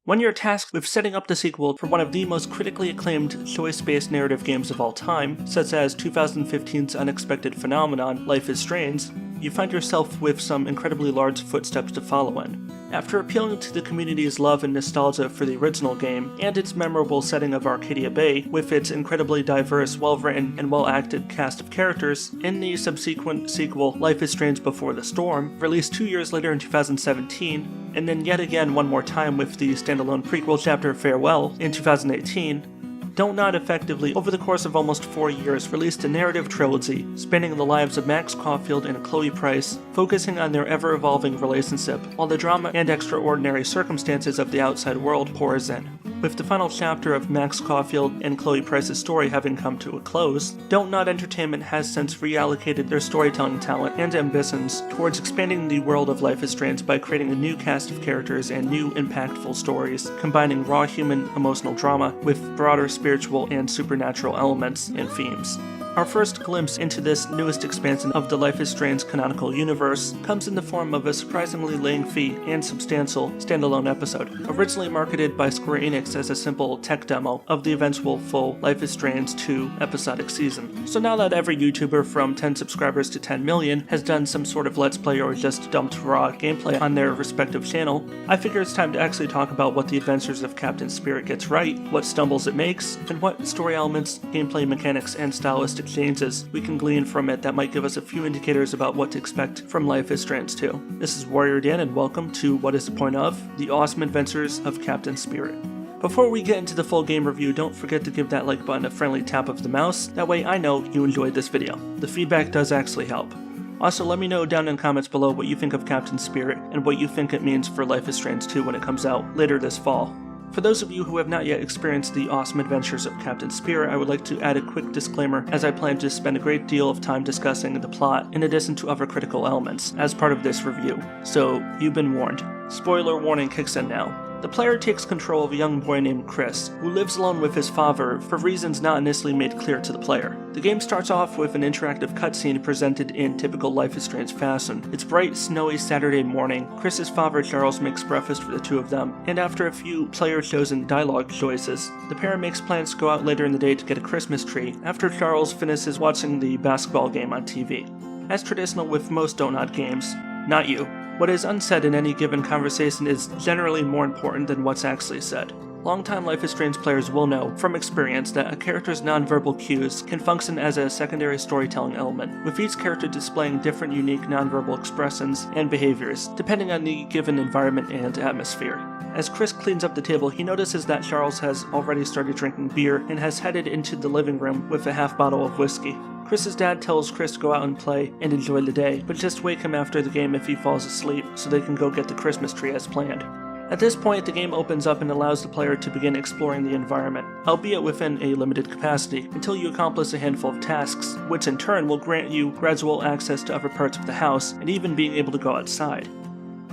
When you're tasked with setting up the sequel for one of the most critically acclaimed choice-based narrative games of all time, such as 2015's unexpected phenomenon, Life is Strange, you find yourself with some incredibly large footsteps to follow in. After appealing to the community's love and nostalgia for the original game, and its memorable setting of Arcadia Bay, with its incredibly diverse, well-written, and well-acted cast of characters, in the subsequent sequel, Life is Strange Before the Storm, released 2 years later in 2017, and then yet again one more time with the standalone prequel chapter Farewell in 2018, Don't Nod effectively, over the course of almost 4 years, released a narrative trilogy spanning the lives of Max Caulfield and Chloe Price, focusing on their ever-evolving relationship, while the drama and extraordinary circumstances of the outside world pours in. With the final chapter of Max Caulfield and Chloe Price's story having come to a close, Don't Nod Entertainment has since reallocated their storytelling talent and ambitions towards expanding the world of Life is Strange by creating a new cast of characters and new impactful stories, combining raw human emotional drama with broader spiritual and supernatural elements and themes. Our first glimpse into this newest expansion of the Life is Strange canonical universe comes in the form of a surprisingly lengthy and substantial standalone episode, originally marketed by Square Enix as a simple tech demo of the eventual full Life is Strange 2 episodic season. So now that every YouTuber from 10 subscribers to 10 million has done some sort of let's play or just dumped raw gameplay on their respective channel, I figure it's time to actually talk about what the Adventures of Captain Spirit gets right, what stumbles it makes, and what story elements, gameplay mechanics, and stylistic changes we can glean from it that might give us a few indicators about what to expect from Life is Strange 2. This is WarriorDan, and welcome to What is the Point of? The Awesome Adventures of Captain Spirit. Before we get into the full game review, don't forget to give that like button a friendly tap of the mouse, that way I know you enjoyed this video. The feedback does actually help. Also, let me know down in the comments below what you think of Captain Spirit, and what you think it means for Life is Strange 2 when it comes out later this fall. For those of you who have not yet experienced the awesome adventures of Captain Spirit, I would like to add a quick disclaimer, as I plan to spend a great deal of time discussing the plot in addition to other critical elements as part of this review, so you've been warned. Spoiler warning kicks in now. The player takes control of a young boy named Chris, who lives alone with his father for reasons not initially made clear to the player. The game starts off with an interactive cutscene presented in typical Life is Strange fashion. It's bright, snowy Saturday morning. Chris's father Charles makes breakfast for the two of them, and after a few player-chosen dialogue choices, the pair makes plans to go out later in the day to get a Christmas tree after Charles finishes watching the basketball game on TV. As traditional with most Don't Nod games, not you. What is unsaid in any given conversation is generally more important than what's actually said. Longtime Life is Strange players will know, from experience, that a character's nonverbal cues can function as a secondary storytelling element, with each character displaying different unique nonverbal expressions and behaviors, depending on the given environment and atmosphere. As Chris cleans up the table, he notices that Charles has already started drinking beer and has headed into the living room with a half bottle of whiskey. Chris's dad tells Chris to go out and play and enjoy the day, but just wake him after the game if he falls asleep so they can go get the Christmas tree as planned. At this point, the game opens up and allows the player to begin exploring the environment, albeit within a limited capacity, until you accomplish a handful of tasks, which in turn will grant you gradual access to other parts of the house and even being able to go outside.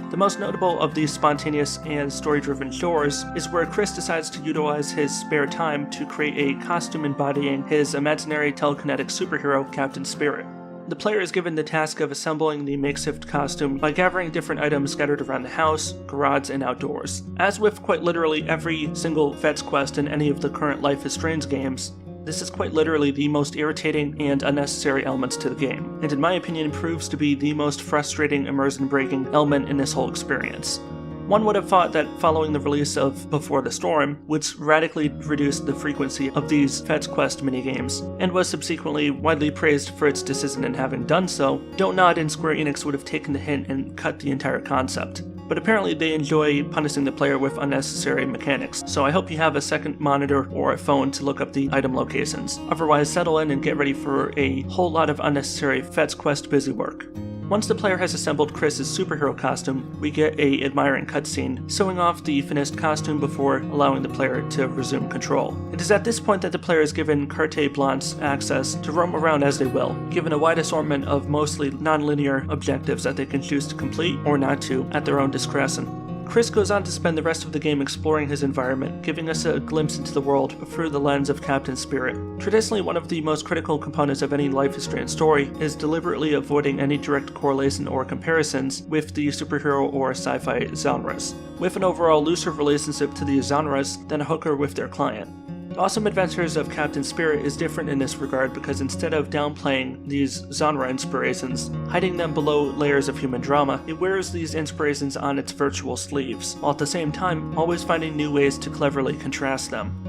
The most notable of these spontaneous and story-driven chores is where Chris decides to utilize his spare time to create a costume embodying his imaginary telekinetic superhero, Captain Spirit. The player is given the task of assembling the makeshift costume by gathering different items scattered around the house, garage, and outdoors. As with quite literally every single fetch quest in any of the current Life is Strange games, this is quite literally the most irritating and unnecessary elements to the game, and in my opinion proves to be the most frustrating immersion-breaking element in this whole experience. One would have thought that following the release of Before the Storm, which radically reduced the frequency of these fetch quest minigames, and was subsequently widely praised for its decision in having done so, Don't Nod and Square Enix would have taken the hint and cut the entire concept. But apparently they enjoy punishing the player with unnecessary mechanics, so I hope you have a second monitor or a phone to look up the item locations. Otherwise, settle in and get ready for a whole lot of unnecessary fetch quest busy work. Once the player has assembled Chris's superhero costume, we get a admiring cutscene, showing off the finished costume before allowing the player to resume control. It is at this point that the player is given carte blanche access to roam around as they will, given a wide assortment of mostly non-linear objectives that they can choose to complete or not to at their own discretion. Chris goes on to spend the rest of the game exploring his environment, giving us a glimpse into the world through the lens of Captain Spirit. Traditionally, one of the most critical components of any Life is Strange story is deliberately avoiding any direct correlation or comparisons with the superhero or sci-fi genres, with an overall looser relationship to these genres than a hooker with their client. The Awesome Adventures of Captain Spirit is different in this regard because instead of downplaying these genre inspirations, hiding them below layers of human drama, it wears these inspirations on its virtual sleeves, while at the same time always finding new ways to cleverly contrast them.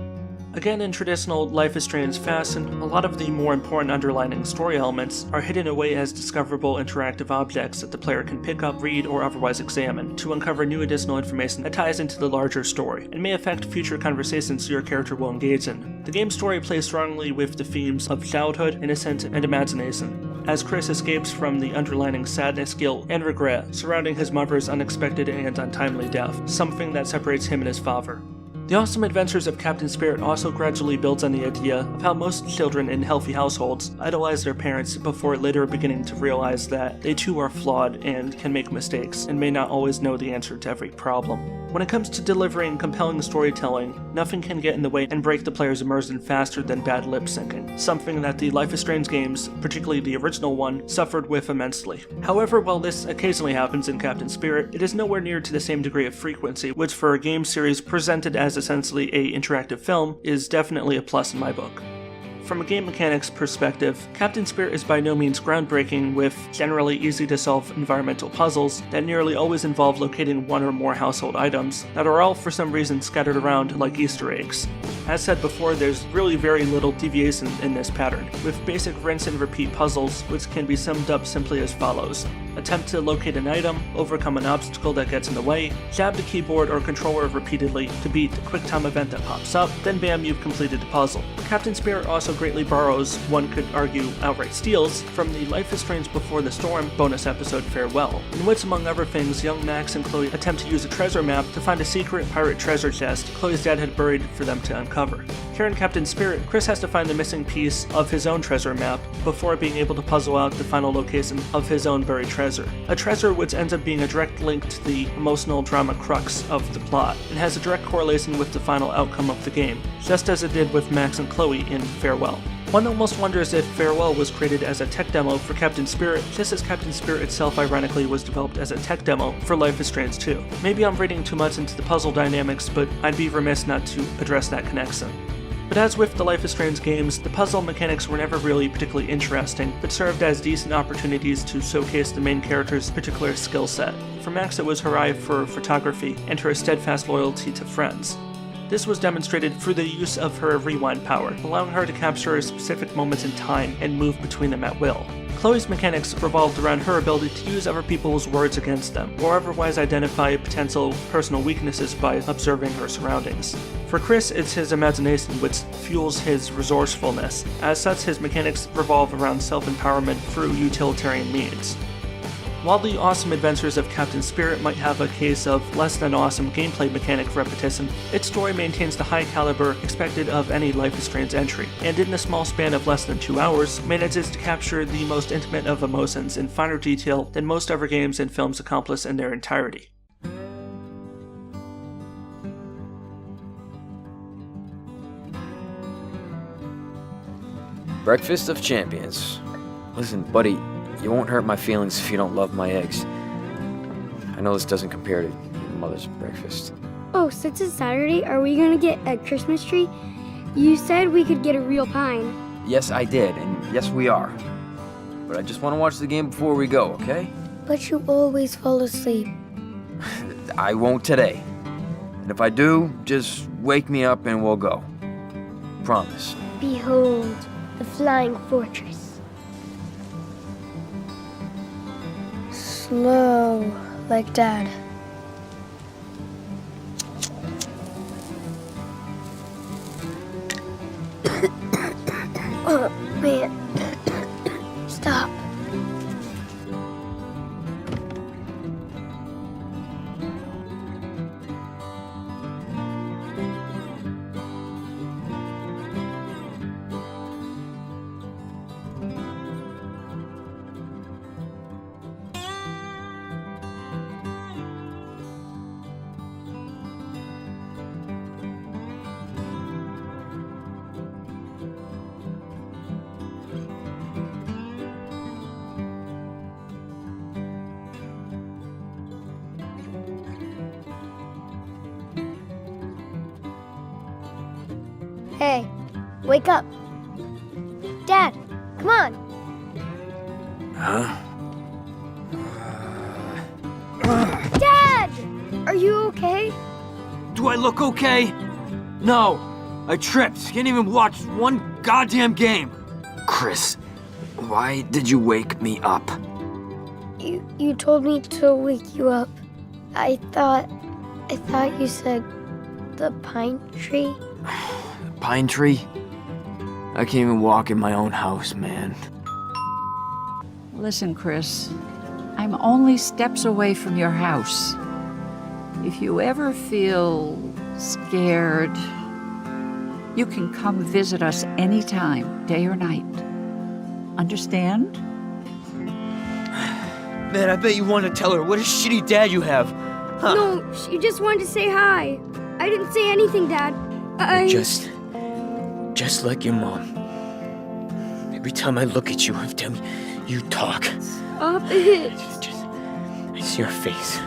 Again, in traditional Life is Strange fashion, a lot of the more important underlying story elements are hidden away as discoverable interactive objects that the player can pick up, read, or otherwise examine to uncover new additional information that ties into the larger story, and may affect future conversations your character will engage in. The game's story plays strongly with the themes of childhood, innocence, and imagination, as Chris escapes from the underlying sadness, guilt, and regret surrounding his mother's unexpected and untimely death, something that separates him and his father. The Awesome Adventures of Captain Spirit also gradually builds on the idea of how most children in healthy households idolize their parents before later beginning to realize that they too are flawed and can make mistakes and may not always know the answer to every problem. When it comes to delivering compelling storytelling, nothing can get in the way and break the player's immersion faster than bad lip syncing, something that the Life is Strange games, particularly the original one, suffered with immensely. However, while this occasionally happens in Captain Spirit, it is nowhere near to the same degree of frequency, which for a game series presented as essentially an interactive film is definitely a plus in my book. From a game mechanics perspective, Captain Spirit is by no means groundbreaking, with generally easy to solve environmental puzzles that nearly always involve locating one or more household items that are all for some reason scattered around like Easter eggs. As said before, there's really very little deviation in this pattern, with basic rinse and repeat puzzles which can be summed up simply as follows. Attempt to locate an item, overcome an obstacle that gets in the way, jab the keyboard or controller repeatedly to beat the quick time event that pops up, then bam, you've completed the puzzle. Captain Spirit also greatly borrows, one could argue outright steals, from the Life is Strange Before the Storm bonus episode Farewell, in which among other things, young Max and Chloe attempt to use a treasure map to find a secret pirate treasure chest Chloe's dad had buried for them to uncover. Here in Captain Spirit, Chris has to find the missing piece of his own treasure map before being able to puzzle out the final location of his own buried treasure. A treasure which ends up being a direct link to the emotional drama crux of the plot, and has a direct correlation with the final outcome of the game, just as it did with Max and Chloe in Farewell. One almost wonders if Farewell was created as a tech demo for Captain Spirit, just as Captain Spirit itself ironically was developed as a tech demo for Life is Strange 2. Maybe I'm reading too much into the puzzle dynamics, but I'd be remiss not to address that connection. But as with the Life is Strange games, the puzzle mechanics were never really particularly interesting, but served as decent opportunities to showcase the main character's particular skill set. For Max, it was her eye for photography and her steadfast loyalty to friends. This was demonstrated through the use of her rewind power, allowing her to capture specific moments in time and move between them at will. Chloe's mechanics revolved around her ability to use other people's words against them, or otherwise identify potential personal weaknesses by observing her surroundings. For Chris, it's his imagination which fuels his resourcefulness. As such, his mechanics revolve around self-empowerment through utilitarian means. While the Awesome Adventures of Captain Spirit might have a case of less than awesome gameplay mechanic repetition, its story maintains the high caliber expected of any Life is Strange entry, and in a small span of less than 2 hours, manages to capture the most intimate of emotions in finer detail than most other games and films accomplish in their entirety. Breakfast of Champions. Listen, buddy, you won't hurt my feelings if you don't love my eggs. I know this doesn't compare to your mother's breakfast. Oh, since it's Saturday, are we gonna get a Christmas tree? You said we could get a real pine. Yes, I did, and yes, we are. But I just want to watch the game before we go, okay? But you always fall asleep. I won't today. And if I do, just wake me up and we'll go. Promise. Behold, the flying fortress. Slow, like Dad. Oh, man. Stop. Hey, wake up. Dad, come on. Huh? Dad! Are you okay? Do I look okay? No. I tripped. Can't even watch one goddamn game. Chris, why did you wake me up? You told me to wake you up. I thought you said the pine tree. Pine tree? I can't even walk in my own house, man. Listen, Chris, I'm only steps away from your house. If you ever feel scared, you can come visit us anytime, day or night. Understand? Man, I bet you want to tell her what a shitty dad you have. Huh? No, she just wanted to say hi. I didn't say anything, Dad. Just like your mom. Every time I look at you, every time you talk, Stop it. I see her face.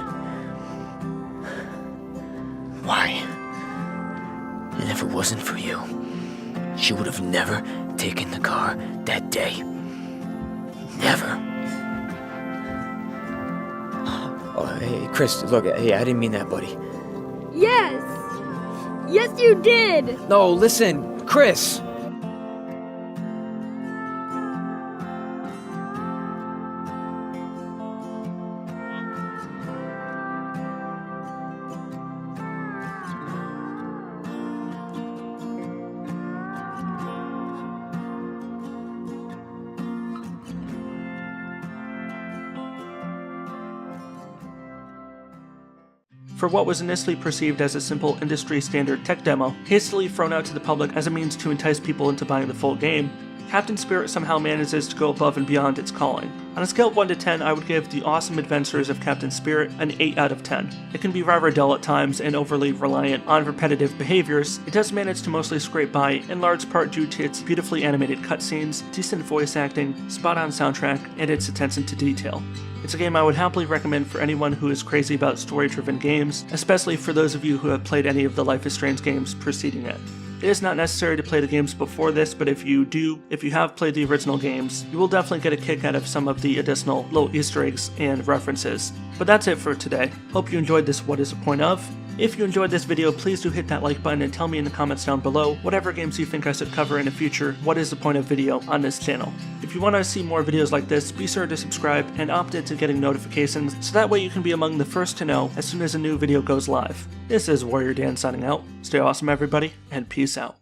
Why? And if it wasn't for you, she would have never taken the car that day. Never. Oh, hey, Chris, look, hey, I didn't mean that, buddy. Yes. Yes, you did. No, listen, Chris. For what was initially perceived as a simple industry-standard tech demo, hastily thrown out to the public as a means to entice people into buying the full game, Captain Spirit somehow manages to go above and beyond its calling. On a scale of 1 to 10, I would give The Awesome Adventures of Captain Spirit an 8 out of 10. It can be rather dull at times and overly reliant on repetitive behaviors. It does manage to mostly scrape by, in large part due to its beautifully animated cutscenes, decent voice acting, spot-on soundtrack, and its attention to detail. It's a game I would happily recommend for anyone who is crazy about story-driven games, especially for those of you who have played any of the Life is Strange games preceding it. It is not necessary to play the games before this, but if you have played the original games, you will definitely get a kick out of some of the additional little Easter eggs and references. But that's it for today. Hope you enjoyed this What Is the Point Of? If you enjoyed this video, please do hit that like button and tell me in the comments down below whatever games you think I should cover in a future What Is the Point Of video on this channel. If you want to see more videos like this, be sure to subscribe and opt into getting notifications so that way you can be among the first to know as soon as a new video goes live. This is WarriorDan signing out. Stay awesome everybody, and peace out.